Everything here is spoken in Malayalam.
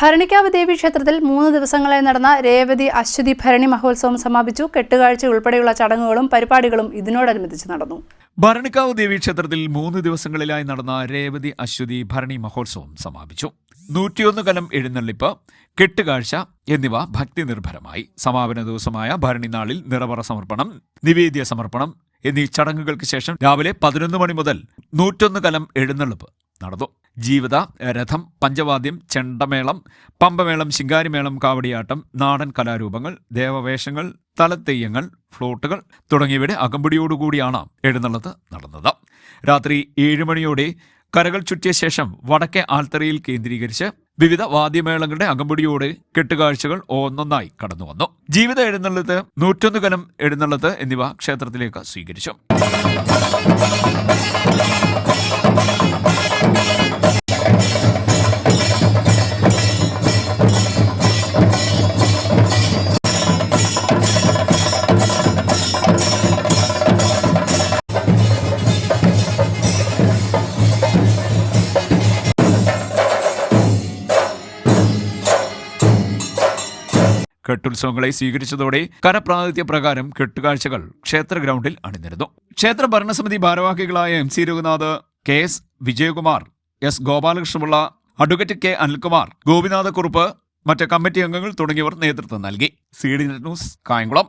ഭരണിക്കാവ് ദേവി ക്ഷേത്രത്തിൽ 3 ദിവസങ്ങളായി നടന്ന രേവതി അശ്വതി ഭരണി മഹോത്സവം സമാപിച്ചു. കെട്ടുകാഴ്ച ഉൾപ്പെടെയുള്ള ചടങ്ങുകളും പരിപാടികളും ഇതിനോടനുബന്ധിച്ച് നടന്നു. ഭരണിക്കാവ് ദേവി ക്ഷേത്രത്തിൽ 3 ദിവസങ്ങളിലായി നടന്ന രേവതി അശ്വതി ഭരണി മഹോത്സവം സമാപിച്ചു. 101 കലം എഴുന്നള്ളിപ്പ്, കെട്ടുകാഴ്ച എന്നിവ ഭക്തി നിർഭരമായി. സമാപന ദിവസമായ ഭരണി നാളിൽ നിറപറ സമർപ്പണം, നിവേദ്യ സമർപ്പണം എന്നീ ചടങ്ങുകൾക്ക് ശേഷം രാവിലെ 11 മണി മുതൽ 101 കലം എഴുന്നള്ളിപ്പ് നടന്നു. ജീവിത, രഥം, പഞ്ചവാദ്യം, ചെണ്ടമേളം, പമ്പമേളം, ശിങ്കാരിമേളം, കാവടിയാട്ടം, നാടൻ കലാരൂപങ്ങൾ, ദേവവേഷങ്ങൾ, തലത്തെയ്യങ്ങൾ, ഫ്ലോട്ടുകൾ തുടങ്ങിയവയുടെ അകമ്പടിയോടുകൂടിയാണ് എഴുന്നള്ളത്ത് നടന്നത്. രാത്രി 7 മണിയോടെ കരകൾ ചുറ്റിയ ശേഷം വടക്കേ ആൽത്തറയിൽ കേന്ദ്രീകരിച്ച് വിവിധ വാദ്യമേളങ്ങളുടെ അകമ്പടിയോടെ കെട്ടുകാഴ്ചകൾ ഒന്നൊന്നായി കടന്നുവന്നു. ജീവിത എഴുന്നള്ളത്ത്, 101 കലം എഴുന്നള്ളത്ത് എന്നിവ ക്ഷേത്രത്തിലേക്ക് സ്വീകരിച്ചു. കെട്ടുത്സവങ്ങളെ സ്വീകരിച്ചതോടെ കരപ്രാതിഥ്യ പ്രകാരം കെട്ടുകാഴ്ചകൾ ക്ഷേത്ര ഗ്രൗണ്ടിൽ അണിനിരുന്നു. ക്ഷേത്ര ഭരണസമിതി ഭാരവാഹികളായ MC Raghunath, KS Vijayakumar, S Gopalakrishna Pillai, advocate K Anilkumar, Gopinatha Kurup, മറ്റ് കമ്മിറ്റി അംഗങ്ങൾ തുടങ്ങിയവർ നേതൃത്വം നൽകി. CD news, Kayamkulam.